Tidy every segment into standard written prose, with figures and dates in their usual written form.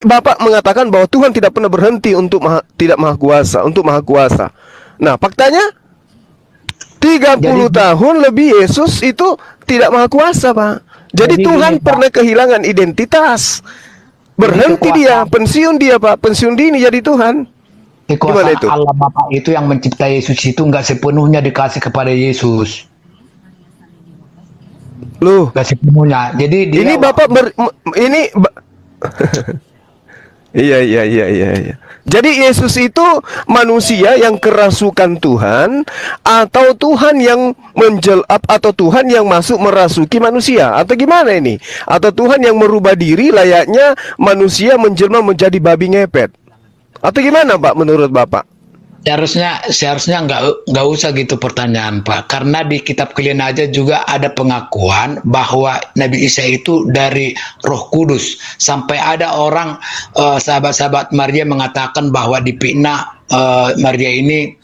Bapak mengatakan bahwa Tuhan tidak pernah berhenti untuk tidak maha kuasa, untuk maha kuasa. Nah, faktanya 30 tahun lebih Yesus itu tidak maha kuasa, Pak. Jadi Tuhan pernah kehilangan identitas. Berhenti dia, pensiun dia, Pak. Pensiun dini jadi Tuhan. Gimana itu? Allah Bapa itu yang menciptai Yesus itu nggak sepenuhnya dikasih kepada Yesus. Loh, nggak sepenuhnya. Jadi dia ini Bapak Iya. Jadi Yesus itu manusia yang kerasukan Tuhan, atau Tuhan yang atau Tuhan yang masuk merasuki manusia, atau gimana ini? Atau Tuhan yang merubah diri layaknya manusia menjelma menjadi babi ngepet, atau gimana, Pak? Menurut Bapak? Seharusnya nggak usah gitu pertanyaan, Pak, karena di kitab Kalian aja juga ada pengakuan bahwa Nabi Isa itu dari Roh Kudus. Sampai ada orang sahabat-sahabat Maria mengatakan bahwa dipitnah Maria ini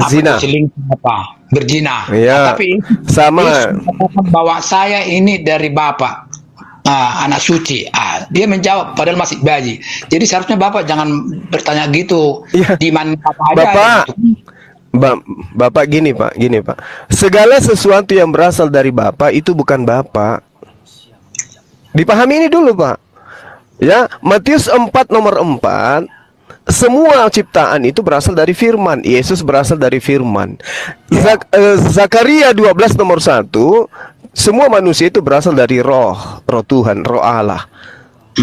zina, berzina. Ya, Tapi sama bahwa saya ini dari Bapa, anak suci. Dia menjawab padahal masih bayi. Jadi seharusnya Bapak jangan bertanya gitu. Ya. Di mana Bapak aja Bapak gitu. Bapak gini Pak, segala sesuatu yang berasal dari Bapak itu bukan Bapak. Dipahami ini dulu, Pak. Ya, Matius 4 nomor 4, semua ciptaan itu berasal dari firman. Yesus berasal dari firman. Zakaria 12 nomor 1, semua manusia itu berasal dari roh Tuhan, roh Allah.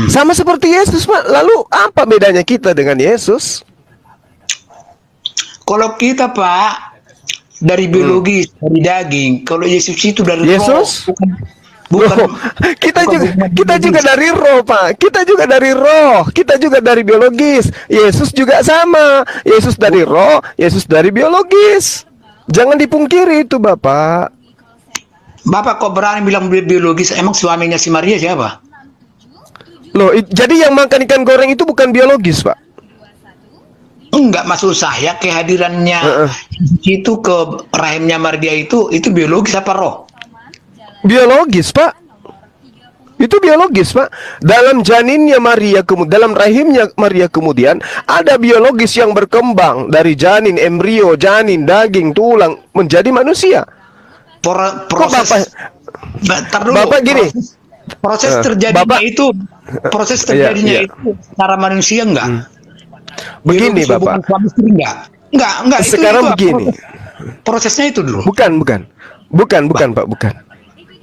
Sama seperti Yesus, Pak. Lalu apa bedanya kita dengan Yesus? Kalau kita, Pak, dari biologis, dari daging. Kalau Yesus itu dari Yesus? roh. Bukan. Kita juga dari roh, Pak. Kita juga dari roh. Kita juga dari biologis. Yesus juga sama. Yesus dari roh, Yesus dari biologis. Jangan dipungkiri itu, Bapak. Bapak kok berani bilang biologis? Emang suaminya si Maria siapa? Loh, jadi yang makan ikan goreng itu bukan biologis, Pak? Enggak, maksud saya kehadirannya itu ke rahimnya Maria itu biologis apa roh? Biologis, Pak. Itu biologis, Pak. Dalam janinnya Maria, dalam rahimnya Maria kemudian ada biologis yang berkembang dari janin, embrio, janin, daging, tulang menjadi manusia. Proses Bapak gini. Proses terjadinya itu itu secara manusia enggak? Begini, Bapak. Enggak. Sekarang begini. Prosesnya itu dulu. Bukan, Pak, bukan.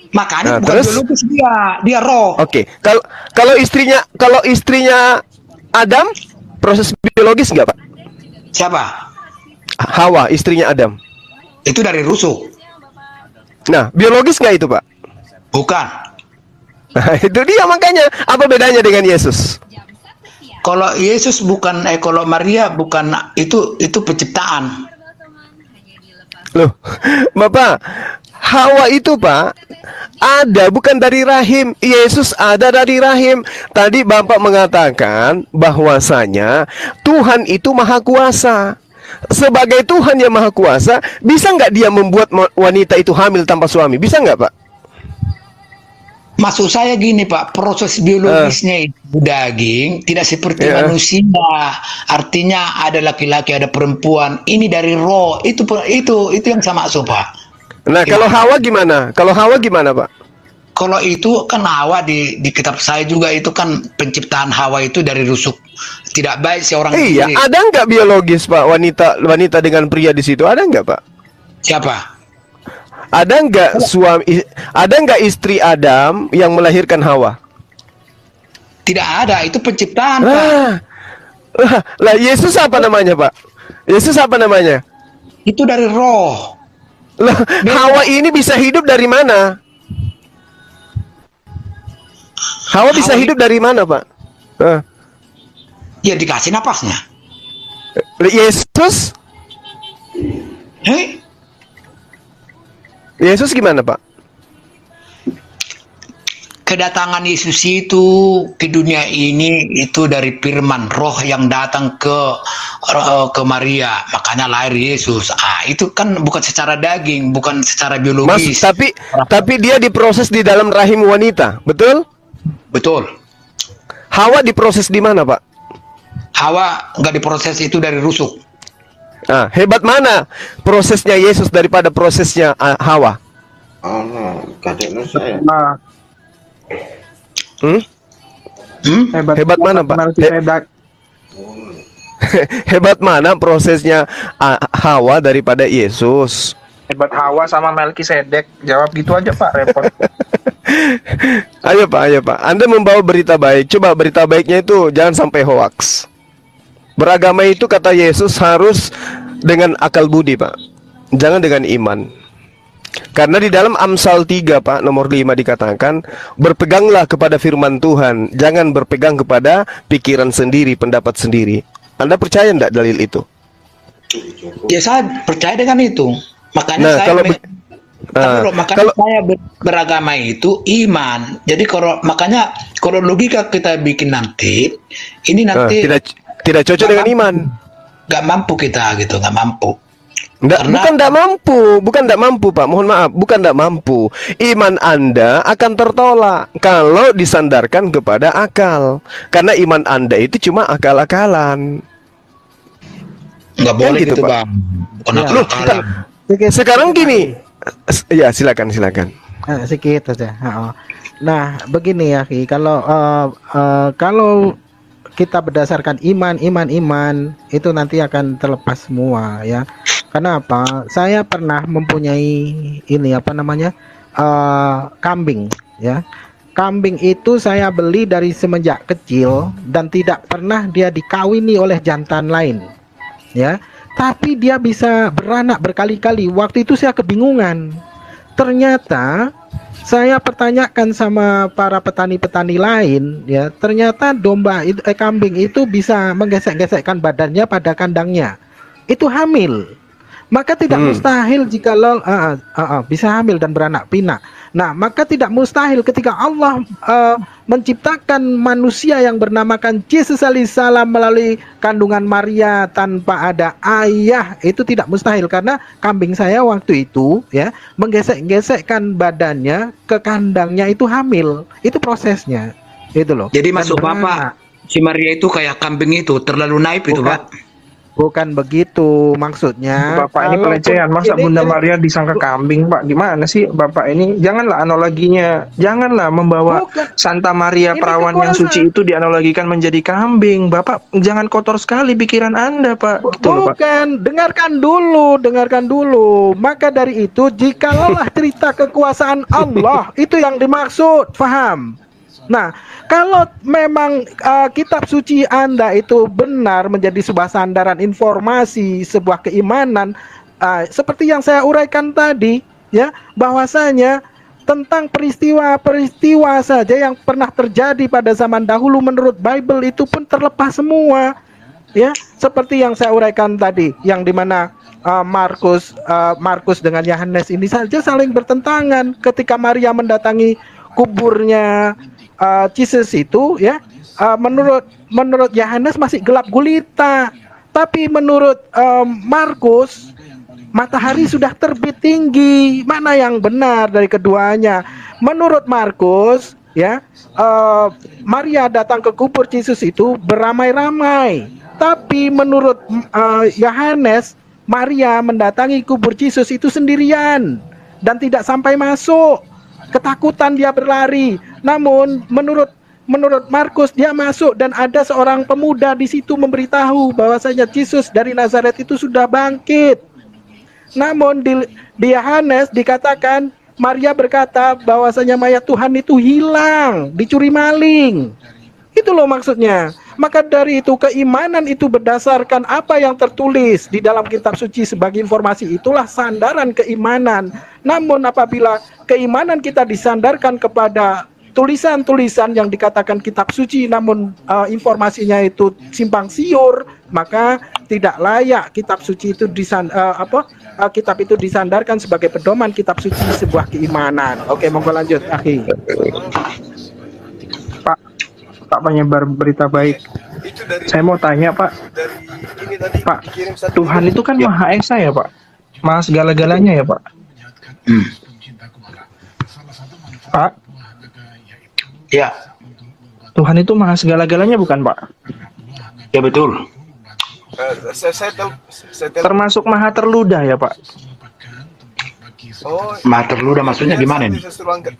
Makanya bukan biologis dia roh. Oke. Kalau istrinya Adam, proses biologis enggak, Pak? Siapa? Hawa, istrinya Adam. Itu dari rusuk. Nah, biologis nggak itu, Pak? Bukan. Nah, itu dia makanya. Apa bedanya dengan Yesus? Kalau Yesus bukan, kalau Maria bukan, itu penciptaan. Loh, Bapak, Hawa itu, Pak, ada bukan dari rahim. Yesus ada dari rahim. Tadi Bapak mengatakan bahwasanya Tuhan itu maha kuasa. Sebagai Tuhan yang maha kuasa, bisa nggak dia membuat wanita itu hamil tanpa suami? Bisa nggak, Pak? Maksud saya gini, Pak, proses biologisnya itu daging tidak seperti manusia. Artinya ada laki-laki, ada perempuan. Ini dari roh. Itu yang sama, Pak. Nah, kalau Hawa gimana? Kalau Hawa gimana, Pak? Kalau itu kan Hawa di kitab saya juga itu kan penciptaan Hawa itu dari rusuk tidak baik seorang. Iya, sendiri. Ada nggak biologis, Pak, wanita dengan pria di situ? Ada nggak, Pak? Siapa? Ada nggak istri Adam yang melahirkan Hawa? Tidak ada, itu penciptaan, Pak. Lah, Yesus apa namanya, Pak? Yesus apa namanya? Itu dari roh. Lah, Hawa ini bisa hidup dari mana? Hawa bisa hidup dari mana, Pak? Ya dikasih napasnya. Yesus? Yesus gimana, Pak? kedatangan Yesus itu ke dunia ini itu dari firman roh yang datang ke Maria, makanya lahir Yesus. Itu kan bukan secara daging, bukan secara biologis. Tapi dia diproses di dalam rahim wanita, betul? Betul. Hawa diproses di mana, Pak? Hawa nggak diproses, itu dari rusuk. Hebat mana prosesnya Yesus daripada prosesnya Hawa? Kadang saya. Hebat mana, Pak? Hebat mana prosesnya Hawa daripada Yesus? Hebat Hawa sama Melkisedek. Jawab gitu aja, Pak, repot. Ayo Pak, Anda membawa berita baik. Coba berita baiknya itu jangan sampai hoaks. Beragama itu kata Yesus harus dengan akal budi, Pak. Jangan dengan iman. Karena di dalam Amsal 3, Pak, nomor 5 dikatakan, berpeganglah kepada firman Tuhan, jangan berpegang kepada pikiran sendiri, pendapat sendiri. Anda percaya enggak dalil itu? Ya, saya percaya dengan itu. Makanya kalau saya beragama itu iman. Jadi makanya kalau logika kita bikin nanti, ini nanti tidak cocok dengan iman. Nggak mampu kita gitu, nggak mampu. Bukan tidak mampu, Pak. Mohon maaf, bukan tidak mampu. Iman Anda akan tertolak kalau disandarkan kepada akal. Karena iman Anda itu cuma akal-akalan. Nggak boleh gitu, Bang. Bukan akal-akalan. Sekarang gini. Ya, silakan. Sedikit saja. Nah, begini ya, Ki. Kalau kita berdasarkan iman itu nanti akan terlepas semua ya. Kenapa? Saya pernah mempunyai kambing ya. Kambing itu saya beli dari semenjak kecil dan tidak pernah dia dikawini oleh jantan lain ya. Tapi dia bisa beranak berkali-kali. Waktu itu saya kebingungan. Ternyata saya pertanyakan sama para petani-petani lain ya, ternyata kambing itu bisa menggesek-gesekkan badannya pada kandangnya. Itu hamil. Maka tidak mustahil jika bisa hamil dan beranak pinak. Nah, maka tidak mustahil ketika Allah menciptakan manusia yang bernamakan Yesus alaihissalam melalui kandungan Maria tanpa ada ayah, itu tidak mustahil karena kambing saya waktu itu ya menggesek-gesekkan badannya ke kandangnya, itu hamil. Itu prosesnya. Itu loh. Jadi maksud Bapak si Maria itu kayak kambing itu terlalu naif itu, Pak? Bukan begitu maksudnya. Bapak ini pelecehan. Masa Bunda Maria disangka kambing, Pak? Gimana sih Bapak ini? Janganlah analoginya. Janganlah membawa Santa Maria perawan yang suci itu dianalogikan menjadi kambing. Bapak jangan kotor sekali pikiran Anda, Pak. Gitu loh, Pak. Bukan, dengarkan dulu. Maka dari itu, jikalau cerita kekuasaan Allah itu yang dimaksud, faham? Nah, kalau memang kitab suci Anda itu benar menjadi sebuah sandaran informasi, sebuah keimanan, seperti yang saya uraikan tadi, ya, bahwasanya tentang peristiwa-peristiwa saja yang pernah terjadi pada zaman dahulu menurut Bible itu pun terlepas semua, ya, seperti yang saya uraikan tadi, yang dimana Markus dengan Yohanes ini saja saling bertentangan ketika Maria mendatangi kuburnya Yesus itu ya, menurut Yohanes masih gelap gulita, tapi menurut Markus matahari sudah terbit tinggi. Mana yang benar dari keduanya? Menurut Markus ya, Maria datang ke kubur Yesus itu beramai-ramai, tapi menurut Yohanes Maria mendatangi kubur Yesus itu sendirian dan tidak sampai masuk. Ketakutan dia berlari. Namun menurut Markus dia masuk dan ada seorang pemuda di situ memberitahu bahwasanya Yesus dari Nazaret itu sudah bangkit. Namun di Yohanes dikatakan Maria berkata bahwasanya mayat Tuhan itu hilang, dicuri maling. Itu loh maksudnya. Maka dari itu keimanan itu berdasarkan apa yang tertulis di dalam kitab suci sebagai informasi, itulah sandaran keimanan. Namun apabila keimanan kita disandarkan kepada tulisan-tulisan yang dikatakan kitab suci namun informasinya itu simpang siur, maka tidak layak kitab suci itu kitab itu disandarkan sebagai pedoman kitab suci sebuah keimanan. Oke, monggo lanjut, akhi. Pak penyebar berita baik. Itu dari Saya mau tanya Pak, ini tadi Pak, dikirim satu Tuhan itu kan Maha Esa ya Pak, Maha segala-galanya ya Pak. Pak, Ya, Tuhan itu Maha segala-galanya bukan Pak? ya betul. saya tahu Termasuk Maha terludah ya Pak. oh Maha terludah maksudnya gimana nih?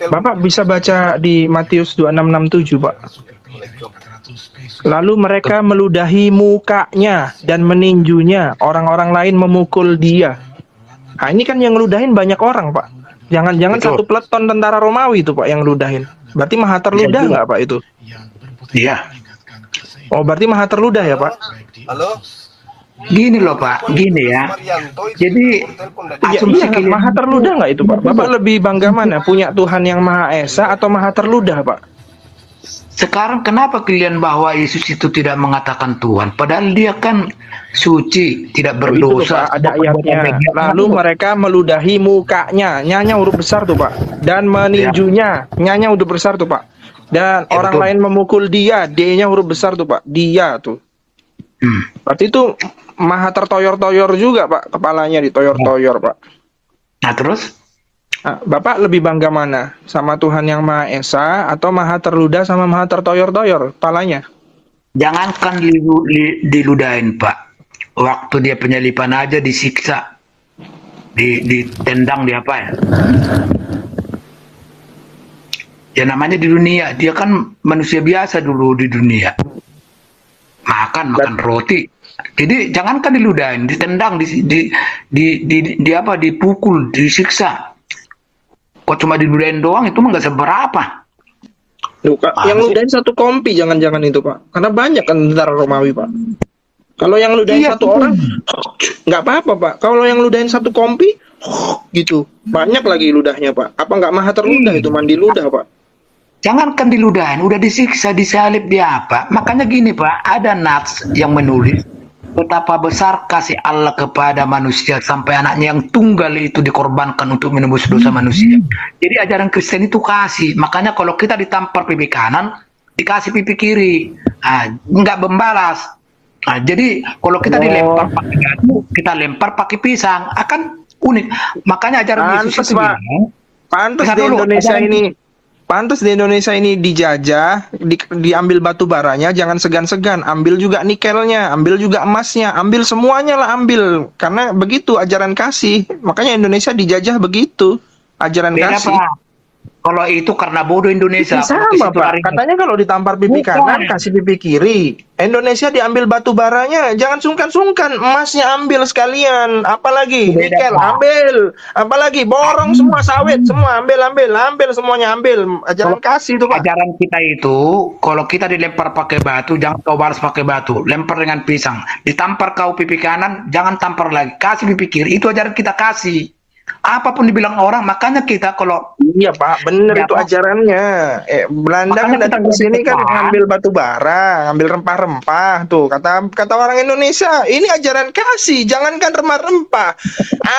Bapak bisa baca di Matius 26:67 Pak. Lalu mereka meludahi mukanya dan meninjunya, orang-orang lain memukul dia. Nah ini kan yang ludahin banyak orang Pak. Jangan-jangan Betul. satu peleton tentara Romawi itu Pak yang ludahin. Berarti Maha terludah nggak Pak itu? Iya. Oh berarti Maha terludah ya Pak? halo Gini loh Pak, gini ya. Marianto itu Jadi telepon dari Iya, asumsi iya, kalian Maha terludah nggak itu Pak? Bapak lebih bangga mana? Punya Tuhan yang Maha Esa atau Maha terludah Pak? sekarang kenapa kalian bahwa Yesus itu tidak mengatakan Tuhan? Padahal dia kan suci, tidak Oh, itu tuh, berdosa. Pak, ada ayatnya. Lalu mereka meludahi mukanya, nyanya huruf besar tuh Pak. Dan meninjunya, nyanya huruf besar tuh Pak. Dan Ya, orang betul. lain memukul dia, D-nya huruf besar tuh Pak. Dia tuh. Berarti itu Maha tertoyor-toyor juga Pak, kepalanya ditoyor-toyor Pak. Nah terus? Nah, Bapak lebih bangga mana? Sama Tuhan yang Maha Esa atau Maha terludah sama Maha tertoyor-toyor kepalanya? Jangankan diludahin Pak. Waktu dia penyalipan aja disiksa. Ditendang di apa ya? Ya namanya di dunia, dia kan manusia biasa dulu di dunia. Makan roti. Jadi jangankan diludahin, ditendang, di apa, dipukul, disiksa. Kok cuma diludahin doang itu mah nggak seberapa. Loh, Kak, yang ludahin satu kompi jangan-jangan itu Pak. Karena banyak kan tentara Romawi Pak. Kalau yang ludahin Iya, satu orang nggak apa-apa Pak. Kalau yang ludahin satu kompi gitu banyak lagi ludahnya Pak. Apa nggak Maha terludah itu mandi ludah Pak? Jangankan diludahin, udah disiksa, disalib, dia apa. Makanya gini Pak, ada nats yang menulis betapa besar kasih Allah kepada manusia sampai anaknya yang tunggal itu dikorbankan untuk menembus dosa manusia. Jadi ajaran Kristen itu kasih. Makanya kalau kita ditampar pipi kanan, dikasih pipi kiri. Nggak membalas. Nah, jadi kalau kita dilempar pakai batu, kita lempar pakai pisang, akan unik. Makanya ajaran Yesus Pantes itu Pak. bilang, Pantes Dengar di dulu, Indonesia ajaran- ini. Pantes di Indonesia ini dijajah, diambil batu baranya, jangan segan-segan, ambil juga nikelnya, ambil juga emasnya, ambil semuanya lah ambil, karena begitu ajaran kasih, makanya Indonesia dijajah begitu, ajaran beda kasih. Pak. Kalau itu karena bodoh Indonesia. Sama Kalau ke situ Pak, hari- katanya kalau ditampar pipi Bukan. kanan kasih pipi kiri. Indonesia diambil batu baranya, jangan sungkan-sungkan, emasnya ambil sekalian, apalagi Beda, nikel Pak. ambil, apalagi borong semua sawit semua ambil semuanya ambil, ajaran kasih itu Pak. Ajaran kita itu, kalau kita dilempar pakai batu, jangan kau balas pakai batu. Lempar dengan pisang. Ditampar kau pipi kanan, jangan tampar lagi. Kasih pipi kiri. Itu ajaran kita kasih. Apapun dibilang orang, makanya kita kalau Iya Pak, bener Ya, itu Pak. ajarannya. Belanda kan Makanya datang kita ke sini kan Pak. ngambil batu bara, ngambil rempah-rempah tuh. Kata orang Indonesia, ini ajaran kasih, jangankan rempah-rempah.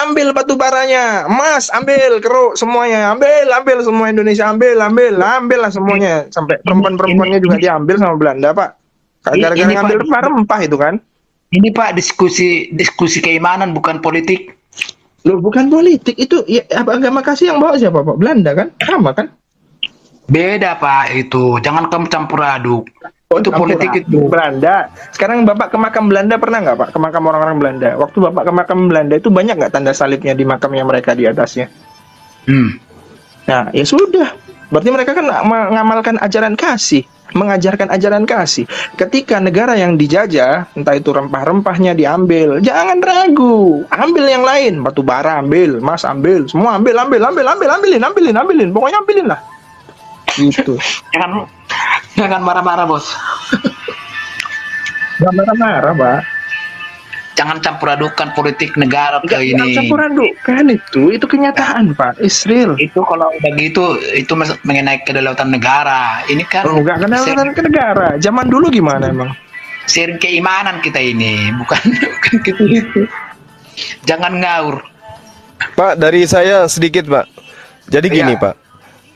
Ambil batu baranya, emas ambil, keruk semuanya, ambil semua Indonesia ambil lah semuanya. Sampai perempuan-perempuannya juga diambil sama Belanda Pak. Gara-gara Ini, ngambil Pak. rempah-rempah itu kan. ini Pak diskusi keimanan bukan politik. Loh bukan politik itu, ya, agama kasih yang bawa siapa Pak? Belanda kan? Sama kan? Beda Pak itu. Jangan kamu campur aduk. Itu politik itu. Belanda. Sekarang Bapak ke makam Belanda pernah nggak Pak? Ke makam orang-orang Belanda. Waktu Bapak ke makam Belanda itu banyak nggak tanda salibnya di makamnya mereka di atasnya? Nah, ya sudah. Berarti mereka kan mengamalkan ajaran kasih, mengajarkan ajaran kasih. Ketika negara yang dijajah, entah itu rempah-rempahnya diambil, jangan ragu. Ambil yang lain, batu bara ambil, emas ambil, semua ambilin. Pokoknya ambilin lah. Gitu. Jangan marah-marah bos. Jangan marah-marah, Pak. Jangan campur adukan politik negara ke Jangan ini. campur aduk kan itu kenyataan Pak, Israel. Itu kalau udah gitu itu mengenai kedaulatan negara. Ini kan Oh, enggak kenal ke negara. Zaman dulu gimana emang? sharing keimanan kita ini, bukan gitu. Jangan ngaur. Pak, dari saya sedikit, Pak. Jadi gini, Iya. Pak.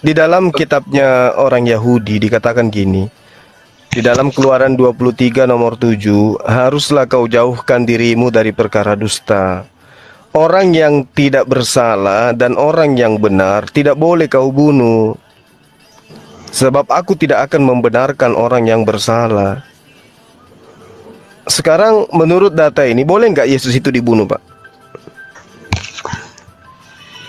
Di dalam kitabnya orang Yahudi dikatakan gini. Di dalam Keluaran 23 nomor 7, haruslah kau jauhkan dirimu dari perkara dusta. Orang yang tidak bersalah dan orang yang benar tidak boleh kau bunuh. Sebab aku tidak akan membenarkan orang yang bersalah. Sekarang menurut data ini, boleh nggak Yesus itu dibunuh, Pak?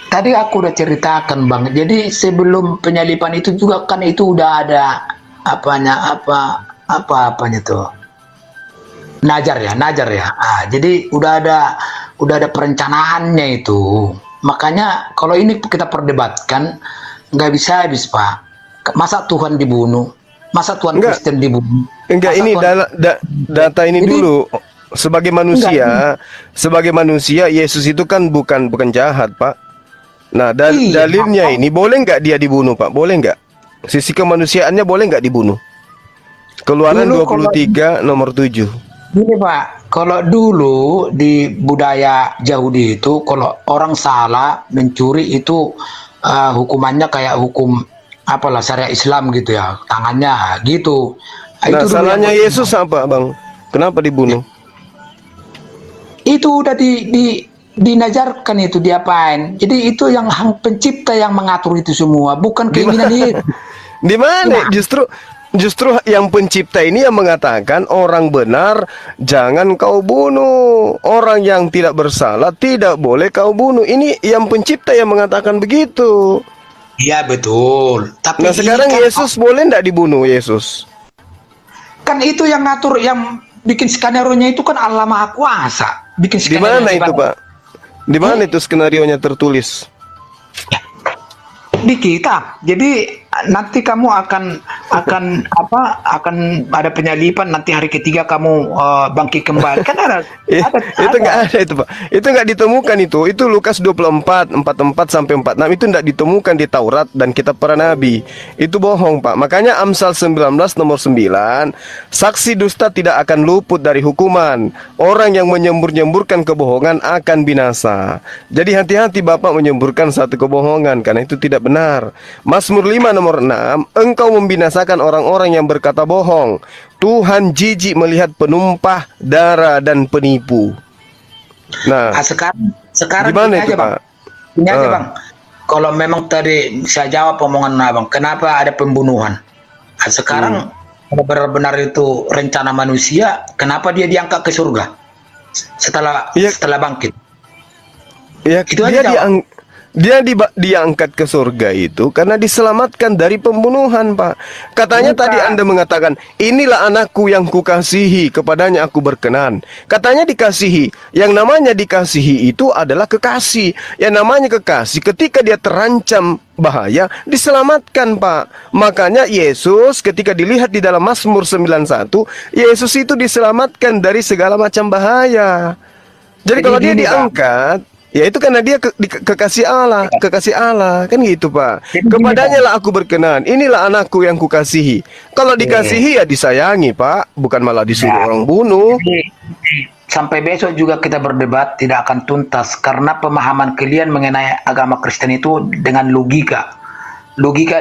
Tadi aku udah ceritakan Bang. Jadi sebelum penyaliban itu juga kan itu udah ada apanya tuh. Najar ya. Jadi udah ada perencanaannya itu. Makanya kalau ini kita perdebatkan nggak bisa habis Pak. Masa Tuhan dibunuh? Masa Tuhan Kristen dibunuh? Enggak, ini data ini jadi, dulu sebagai manusia Yesus itu kan bukan jahat Pak. Nah dalilnya ini boleh nggak dia dibunuh Pak? Boleh nggak? Sisi kemanusiaannya boleh nggak dibunuh? Keluaran 23 nomor 7. Gini Pak, kalau dulu di budaya Yahudi itu kalau orang salah mencuri itu hukumannya kayak hukum apalah syariat Islam gitu ya, tangannya gitu. Nah, itu salahnya Yesus apa Bang? Kenapa dibunuh? Itu udah dinajarkan itu diapain. Jadi itu yang pencipta yang mengatur itu semua, bukan keinginan dia. Di mana? Justru yang pencipta ini yang mengatakan orang benar jangan kau bunuh, orang yang tidak bersalah tidak boleh kau bunuh. Ini yang pencipta yang mengatakan begitu. Iya betul. Tapi nah sekarang kan, Yesus boleh tidak dibunuh Yesus? Kan itu yang ngatur, yang bikin skenario-nya itu kan Allah Maha Kuasa. Bikin di mana itu Pak? Di mana itu skenario-nya tertulis? Di kitab. Jadi nanti kamu akan ada penyaliban, nanti hari ketiga kamu bangkit kembali kan ada. Itu nggak ada itu Pak. Itu nggak ditemukan itu Lukas 24 44 sampai 46 itu nggak ditemukan di Taurat dan kitab para nabi. Itu bohong Pak. Makanya Amsal 19 nomor 9, saksi dusta tidak akan luput dari hukuman. Orang yang menyembur-nyemburkan kebohongan akan binasa. Jadi hati-hati Bapak menyemburkan satu kebohongan karena itu tidak benar. Mazmur 5 nomor 6, engkau membinasakan orang-orang yang berkata bohong. Tuhan jijik melihat penumpah darah dan penipu. Nah, sekarang gimana ini itu aja, Bang. Ini aja Bang. Kalau memang tadi saya jawab omongan Abang, kenapa ada pembunuhan? Nah, sekarang benar-benar itu rencana manusia, kenapa dia diangkat ke surga setelah bangkit? Ya, itu dia diangkat ke surga itu karena diselamatkan dari pembunuhan Pak. Katanya tadi Anda mengatakan, inilah anakku yang kukasihi, kepadanya aku berkenan. Katanya dikasihi. Yang namanya dikasihi itu adalah kekasih. Yang namanya kekasih ketika dia terancam bahaya diselamatkan Pak. Makanya Yesus ketika dilihat di dalam Mazmur 91, Yesus itu diselamatkan dari segala macam bahaya. Jadi kalau dia diangkat, ya itu karena dia kekasih Allah kan gitu Pak. Kepadanya lah aku berkenan. Inilah anakku yang kukasihi. Kalau dikasihi ya disayangi Pak, bukan malah disuruh orang bunuh. Sampai besok juga kita berdebat tidak akan tuntas karena pemahaman kalian mengenai agama Kristen itu dengan logika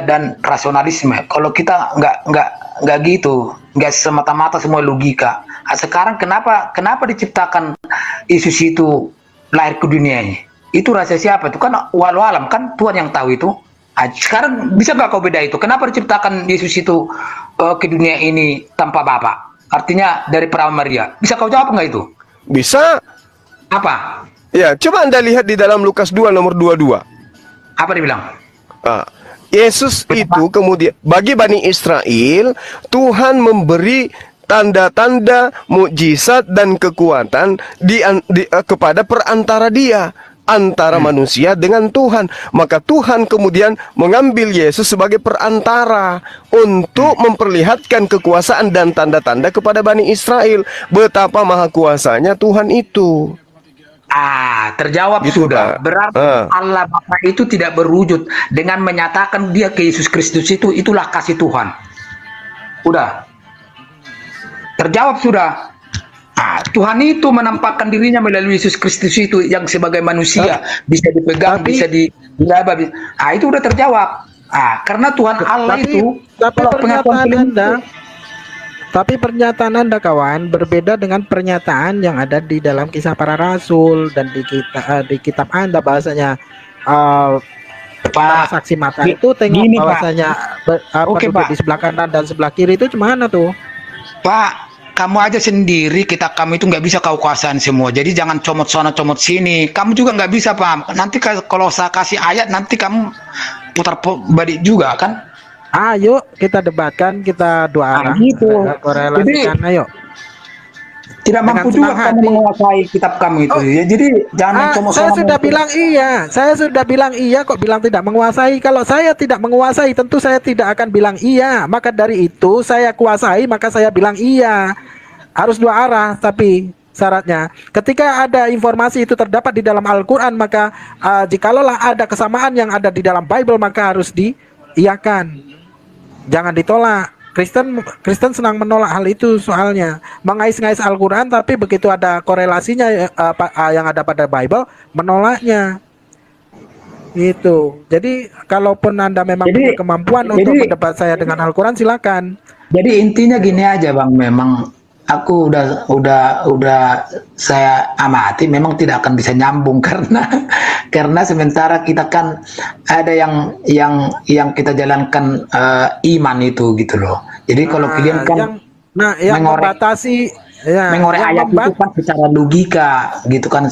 dan rasionalisme. Kalau kita nggak gitu, nggak semata-mata semua logika. Nah, sekarang kenapa diciptakan Yesus itu lahir ke dunia ini? Itu rahasia siapa? Itu kan walau alam, kan Tuhan yang tahu itu. Sekarang bisa nggak kau beda itu? Kenapa diciptakan Yesus itu ke dunia ini tanpa Bapa? Artinya dari perawan Maria. Bisa kau jawab nggak itu? Bisa. Apa? Ya, coba Anda lihat di dalam Lukas 2 nomor 22. Apa dibilang? Yesus itu kemudian bagi Bani Israel, Tuhan memberi tanda-tanda, mukjizat dan kekuatan kepada perantara dia, antara manusia dengan Tuhan. Maka Tuhan kemudian mengambil Yesus sebagai perantara untuk memperlihatkan kekuasaan dan tanda-tanda kepada Bani Israel. Betapa maha kuasanya Tuhan itu. Terjawab gitu, sudah. Pak. Berarti Allah Bapa itu tidak berwujud dengan menyatakan dia ke Yesus Kristus itulah kasih Tuhan. Udah. Terjawab sudah. Tuhan itu menampakkan dirinya melalui Yesus Kristus itu yang sebagai manusia bisa dipegang, bisa diraba. Itu udah terjawab. Karena Tuhan Allah itu tapi pernyataan Anda Tapi pernyataan Anda kawan berbeda dengan pernyataan yang ada di dalam Kisah Para Rasul dan di kitab Anda bahasanya para Pak, saksi mata itu tengok gini, Pak. bahwasanya Oke, duduk Pak. di sebelah kanan dan sebelah kiri itu gimana tuh? Pak, kamu aja sendiri, kamu itu nggak bisa kau kuasaan semua. Jadi jangan comot sana comot sini. Kamu juga nggak bisa, Pak. Nanti kalau saya kasih ayat, nanti kamu putar balik juga kan? Ayo kita debatkan, kita dua arah. Gitu. Korelasikan, ayo. Tidak mampu juga kamu menguasai kitab kamu itu. Ya, jadi jangan comot Saya sana. sudah bilang iya. Saya sudah bilang iya kok bilang tidak menguasai. Kalau saya tidak menguasai, tentu saya tidak akan bilang iya. Maka dari itu saya kuasai, maka saya bilang iya. Harus dua arah, tapi syaratnya ketika ada informasi itu terdapat di dalam Al-Quran, maka jikalaulah ada kesamaan yang ada di dalam Bible, maka harus diiyakan. Jangan ditolak. Kristen senang menolak hal itu, soalnya mengais-ngais Al-Quran, tapi begitu ada korelasinya yang ada pada Bible, menolaknya. Itu. Jadi kalaupun Anda memang punya kemampuan untuk mendebat saya dengan Al-Quran, silakan. Jadi intinya gini aja, Bang, memang aku udah saya amati, memang tidak akan bisa nyambung karena sementara kita kan ada yang kita jalankan iman itu gitu loh. Jadi kalau kalian kan yang membatasi mengorek ayat itu kan secara logika gitu kan,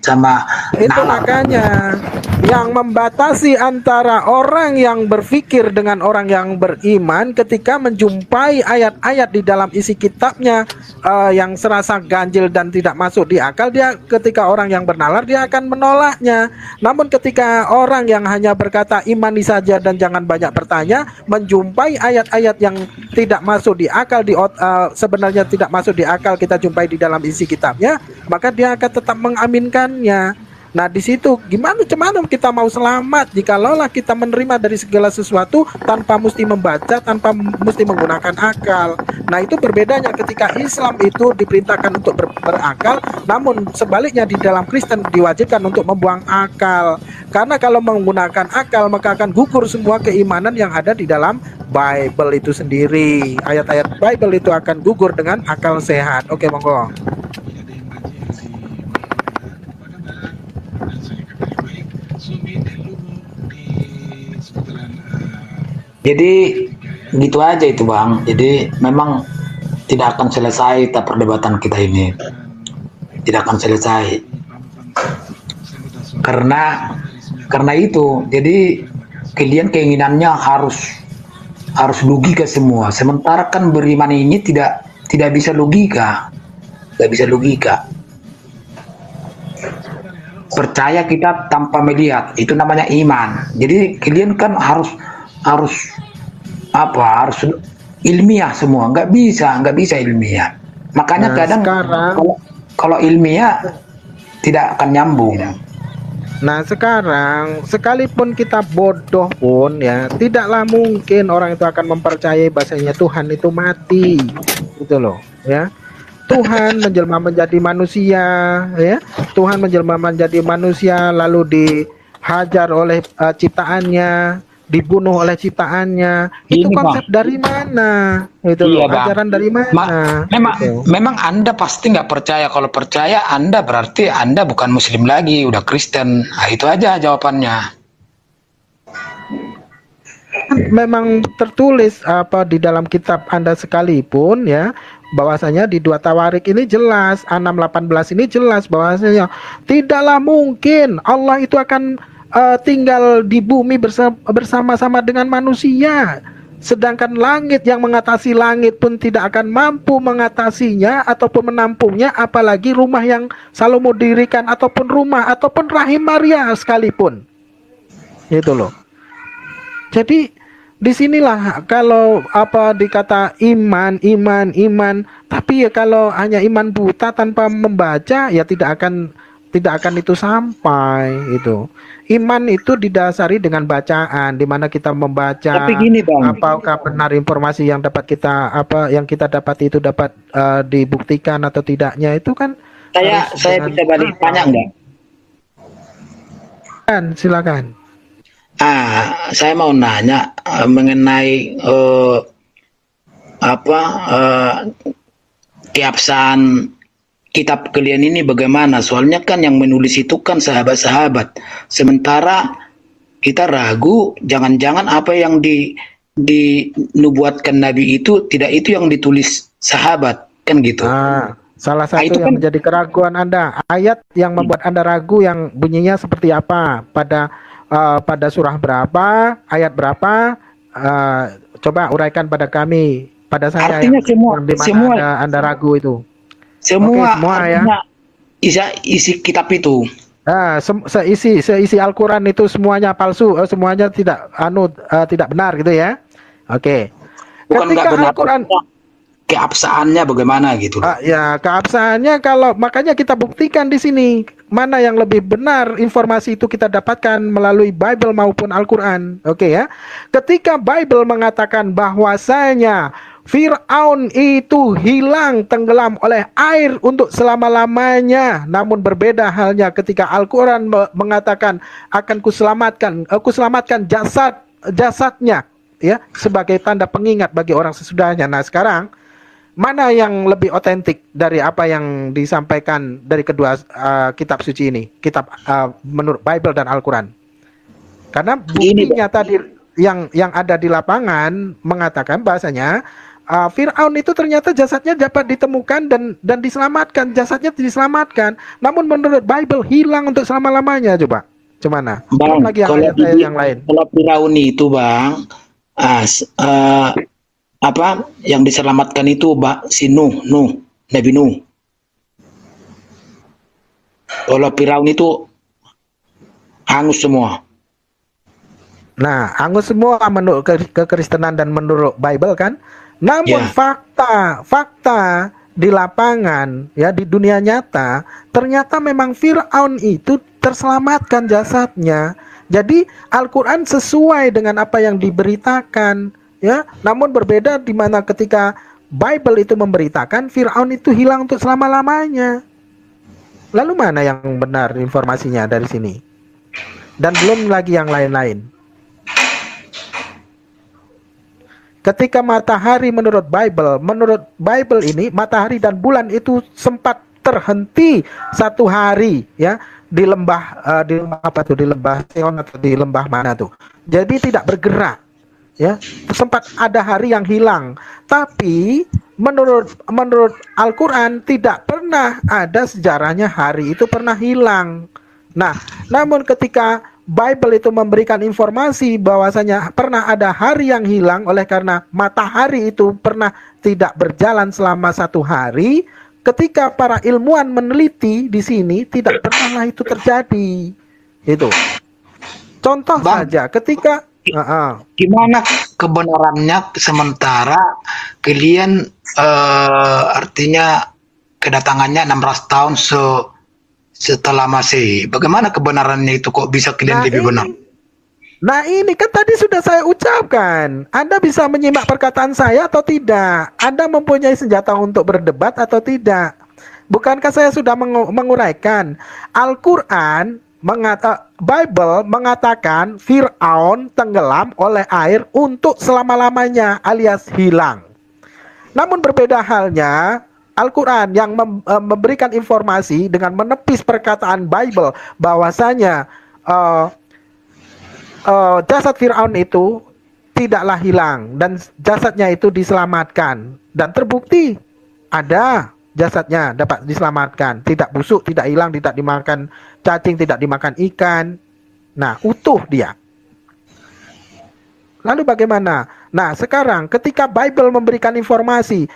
sama itu makanya yang membatasi antara orang yang berpikir dengan orang yang beriman ketika menjumpai ayat-ayat di dalam isi kitabnya yang serasa ganjil dan tidak masuk di akal, dia ketika orang yang bernalar dia akan menolaknya. Namun ketika orang yang hanya berkata imani saja dan jangan banyak bertanya, menjumpai ayat-ayat yang tidak masuk di akal, sebenarnya tidak masuk di akal kita jumpai di dalam isi kitabnya, maka dia akan tetap mengaminkannya. Nah di situ gimana kita mau selamat jikalau kita menerima dari segala sesuatu tanpa mesti membaca, tanpa mesti menggunakan akal. Nah itu berbedanya ketika Islam itu diperintahkan untuk berakal, namun sebaliknya di dalam Kristen diwajibkan untuk membuang akal. Karena kalau menggunakan akal maka akan gugur semua keimanan yang ada di dalam Bible itu sendiri. Ayat-ayat Bible itu akan gugur dengan akal sehat. Oke, monggo. Jadi gitu aja itu, Bang. Jadi memang tidak akan selesai perdebatan kita ini. Tidak akan selesai. Karena itu, jadi kalian keinginannya harus logika semua. Sementara kan beriman ini tidak bisa logika. Tidak bisa logika. Percaya kita tanpa melihat, itu namanya iman. Jadi kalian kan harus ilmiah semua, nggak bisa ilmiah. Makanya kadang kalau ilmiah tidak akan nyambung. Nah sekarang sekalipun kita bodoh pun ya, tidaklah mungkin orang itu akan mempercayai bahasanya Tuhan itu mati, gitu loh ya. Tuhan menjelma menjadi manusia ya. Tuhan menjelma menjadi manusia lalu dihajar oleh ciptaannya, dibunuh oleh ciptaannya. Itu konsep dari mana? Itu iya, ajaran dari mana? Memang Anda pasti nggak percaya. Kalau percaya Anda berarti Anda bukan Muslim lagi, udah Kristen. Nah, itu aja jawabannya. Memang tertulis di dalam kitab Anda sekalipun ya, bahwasanya di 2 Tawarik ini jelas, 6:18 ini jelas bahwasanya tidaklah mungkin Allah itu akan tinggal di bumi bersama-sama dengan manusia, sedangkan langit yang mengatasi langit pun tidak akan mampu mengatasinya ataupun menampungnya, apalagi rumah yang Salomo dirikan ataupun rumah ataupun rahim Maria sekalipun. Itu loh. Jadi disinilah kalau dikata iman, tapi ya kalau hanya iman buta tanpa membaca ya tidak akan itu sampai itu. Iman itu didasari dengan bacaan, di mana kita membaca. Tapi gini, Bang, apakah benar informasi yang dapat kita dapat itu dapat dibuktikan atau tidaknya, itu kan saya bisa balik tanya enggak? Silakan. Saya mau nanya mengenai apa keabsahan kitab kalian ini bagaimana? Soalnya kan yang menulis itu kan sahabat-sahabat. Sementara kita ragu, jangan-jangan apa yang dinubuatkan Nabi itu tidak itu yang ditulis sahabat, kan gitu. Salah satu itu yang kan menjadi keraguan Anda, ayat yang membuat Anda ragu yang bunyinya seperti apa? Pada surah berapa, ayat berapa? Coba uraikan pada kami, pada saya artinya semua yang dimana semua anda ragu itu. semua Semua ya. artinya isi kitab itu. Seisi Al-Quran itu semuanya palsu, semuanya tidak benar gitu ya. Oke. Bukan Ketika nggak benar, Al-Quran, keabsahannya bagaimana gitu loh. ya keabsahannya kalau makanya kita buktikan di sini mana yang lebih benar, informasi itu kita dapatkan melalui Bible maupun Al-Quran. Oke ya. Ketika Bible mengatakan bahwasanya Fir'aun itu hilang tenggelam oleh air untuk selama-lamanya. Namun berbeda halnya ketika Al-Quran mengatakan akan kuselamatkan jasadnya ya sebagai tanda pengingat bagi orang sesudahnya. Nah sekarang mana yang lebih otentik dari apa yang disampaikan dari kedua kitab suci ini, kitab menurut Bible dan Al-Quran? Karena buktinya tadi yang ada di lapangan mengatakan bahasanya Fir'aun itu ternyata jasadnya dapat ditemukan dan diselamatkan, jasadnya diselamatkan. Namun menurut Bible hilang untuk selama-lamanya. Coba, gimana? Bang, Lagi kalau yang lain. kalau Firaun itu bang, apa yang diselamatkan itu si Nuh, Nabi Nuh. Kalau Firaun itu hangus semua. Nah, hangus semua menurut kekristenan dan menurut Bible kan. Namun fakta di lapangan ya di dunia nyata ternyata memang Fir'aun itu terselamatkan jasadnya. Jadi Al-Quran sesuai dengan apa yang diberitakan ya. Namun berbeda di mana ketika Bible itu memberitakan Fir'aun itu hilang untuk selama-lamanya. Lalu mana yang benar informasinya dari sini? Dan belum lagi yang lain-lain. Ketika matahari menurut Bible ini matahari dan bulan itu sempat terhenti satu hari ya di lembah apa tuh, di lembah Sion atau di lembah mana tuh. Jadi tidak bergerak ya, sempat ada hari yang hilang. Tapi menurut Al-Quran tidak pernah ada sejarahnya hari itu pernah hilang. Nah, namun ketika Bible itu memberikan informasi bahwasanya pernah ada hari yang hilang oleh karena matahari itu pernah tidak berjalan selama satu hari. Ketika para ilmuwan meneliti di sini tidak pernahlah itu terjadi. Itu contoh saja ketika gimana kebenarannya sementara kalian artinya kedatangannya 16 tahun setelah Masehi. Bagaimana kebenarannya itu kok bisa kalian lebih benar? Nah ini kan tadi sudah saya ucapkan. Anda bisa menyimak perkataan saya atau tidak? Anda mempunyai senjata untuk berdebat atau tidak? Bukankah saya sudah menguraikan? Al-Quran Bible mengatakan Fir'aun tenggelam oleh air untuk selama-lamanya alias hilang. Namun berbeda halnya Al-Quran yang memberikan informasi dengan menepis perkataan Bible bahwasanya jasad Fir'aun itu tidaklah hilang dan jasadnya itu diselamatkan, dan terbukti ada jasadnya dapat diselamatkan, tidak busuk, tidak hilang, tidak dimakan cacing, tidak dimakan ikan. Nah, utuh dia. Lalu bagaimana? Nah, sekarang ketika Bible memberikan informasi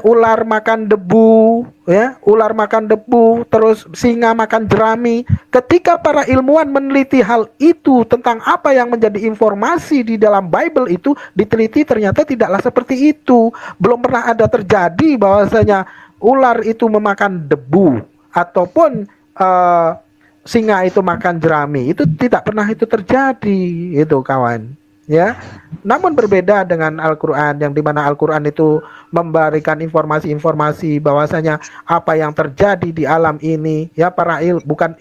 ular makan debu ya, ular makan debu, terus singa makan jerami. Ketika para ilmuwan meneliti hal itu tentang apa yang menjadi informasi di dalam Bible itu diteliti, ternyata tidaklah seperti itu. Belum pernah ada terjadi bahwasanya ular itu memakan debu ataupun singa itu makan jerami. Itu tidak pernah itu terjadi, itu kawan. Ya, namun berbeda dengan Al-Quran yang dimana Al-Quran itu memberikan informasi-informasi bahwasanya apa yang terjadi di alam ini ya bukan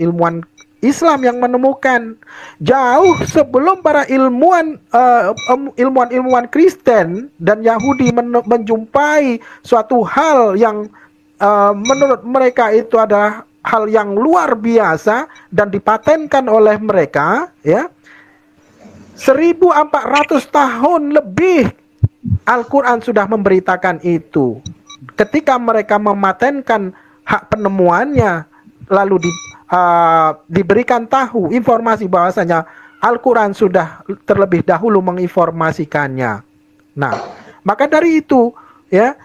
Islam yang menemukan. Jauh sebelum para ilmuwan Kristen dan Yahudi menjumpai suatu hal yang menurut mereka itu adalah hal yang luar biasa dan dipatenkan oleh mereka, ya. 1400 tahun lebih Al-Quran sudah memberitakan itu. Ketika mereka mematenkan hak penemuannya, lalu diberikan tahu informasi bahwasanya Al-Quran sudah terlebih dahulu menginformasikannya. Nah, maka dari itu, ya,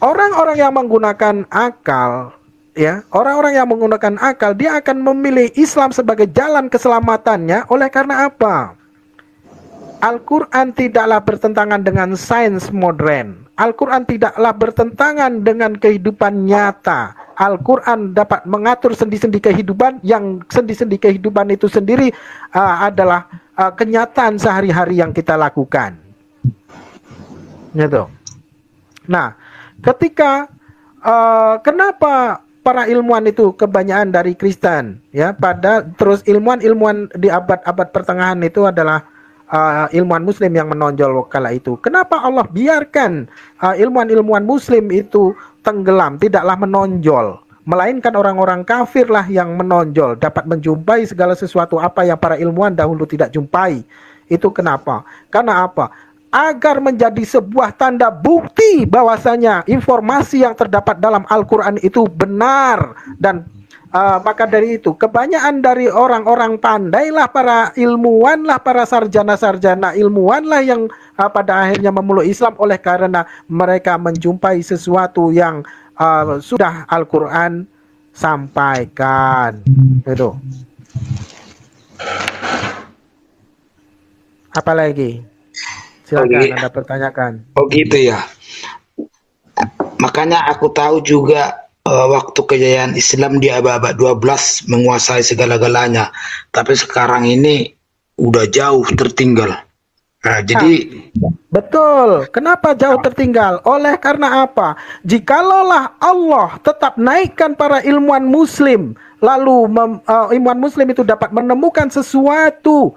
orang-orang yang menggunakan akal, ya, orang-orang yang menggunakan akal, dia akan memilih Islam sebagai jalan keselamatannya. Oleh karena apa? Al-Quran tidaklah bertentangan dengan sains modern. Al-Quran tidaklah bertentangan dengan kehidupan nyata. Al-Quran dapat mengatur sendi-sendi kehidupan, yang sendi-sendi kehidupan itu sendiri adalah kenyataan sehari-hari yang kita lakukan. Gitu. Nah, ketika kenapa para ilmuwan itu kebanyakan dari Kristen, ya, terus ilmuwan di abad-abad pertengahan itu adalah ilmuwan Muslim yang menonjol kala itu. Kenapa Allah biarkan ilmuwan Muslim itu tenggelam, tidaklah menonjol, melainkan orang-orang kafir lah yang menonjol, dapat menjumpai segala sesuatu apa yang para ilmuwan dahulu tidak jumpai. Itu kenapa? Karena apa? Agar menjadi sebuah tanda bukti bahwasanya informasi yang terdapat dalam Al-Quran itu benar. Dan maka dari itu, kebanyakan dari orang-orang pandailah, para ilmuwan lah, para sarjana-sarjana ilmuwan lah yang pada akhirnya memeluk Islam oleh karena mereka menjumpai sesuatu yang sudah Al-Quran sampaikan. Itu. Apalagi? Silakan Anda pertanyakan. Oh gitu ya. Makanya aku tahu juga waktu kejayaan Islam di abad 12 menguasai segala-galanya, tapi sekarang ini udah jauh tertinggal. Nah, jadi betul. Kenapa jauh tertinggal? Oleh karena apa? Jikalau Allah tetap naikkan para ilmuwan Muslim, lalu ilmuwan Muslim itu dapat menemukan sesuatu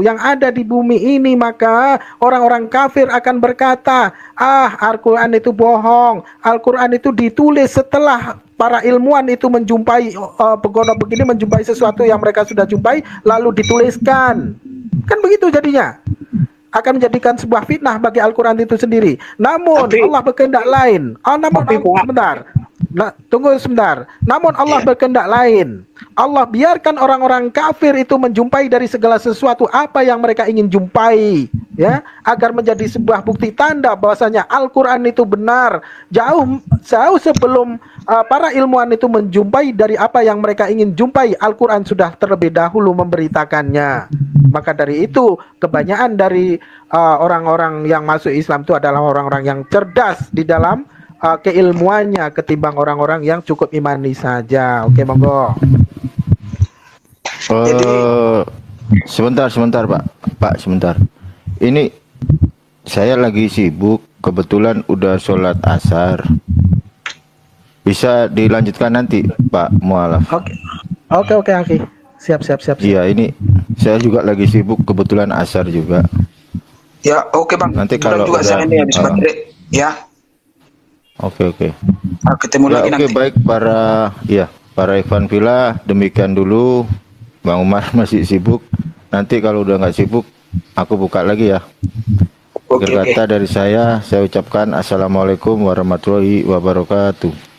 yang ada di bumi ini, maka orang-orang kafir akan berkata, Al-Quran itu bohong. Al-Quran itu ditulis setelah para ilmuwan itu menjumpai begini, menjumpai sesuatu yang mereka sudah jumpai, lalu dituliskan. Kan begitu jadinya. Akan menjadikan sebuah fitnah bagi Al-Quran itu sendiri. Namun Allah berkehendak lain. Sebentar. Tunggu sebentar. Namun Allah berkehendak lain. Allah biarkan orang-orang kafir itu menjumpai dari segala sesuatu apa yang mereka ingin jumpai, ya, agar menjadi sebuah bukti tanda bahwasanya Al-Quran itu benar. Jauh sebelum para ilmuwan itu menjumpai dari apa yang mereka ingin jumpai, Al-Quran sudah terlebih dahulu memberitakannya. Maka dari itu, kebanyakan dari orang-orang yang masuk Islam itu adalah orang-orang yang cerdas di dalam keilmuannya ketimbang orang-orang yang cukup imani saja. Oke, monggo. Sebentar Pak, sebentar. Ini saya lagi sibuk, kebetulan udah sholat asar. Bisa dilanjutkan nanti, Pak Mualaf. Oke. Siap. Iya, ini saya juga lagi sibuk, kebetulan asar juga. ya oke Bang. Nanti kalau juga udah, saya ini habis baterai ya. Oke. Ketemu lagi nanti. Oke, baik para Ikhwan Fillah, demikian dulu. Bang Umar masih sibuk. Nanti kalau udah nggak sibuk, aku buka lagi ya. Akhir kata dari saya ucapkan assalamualaikum warahmatullahi wabarakatuh.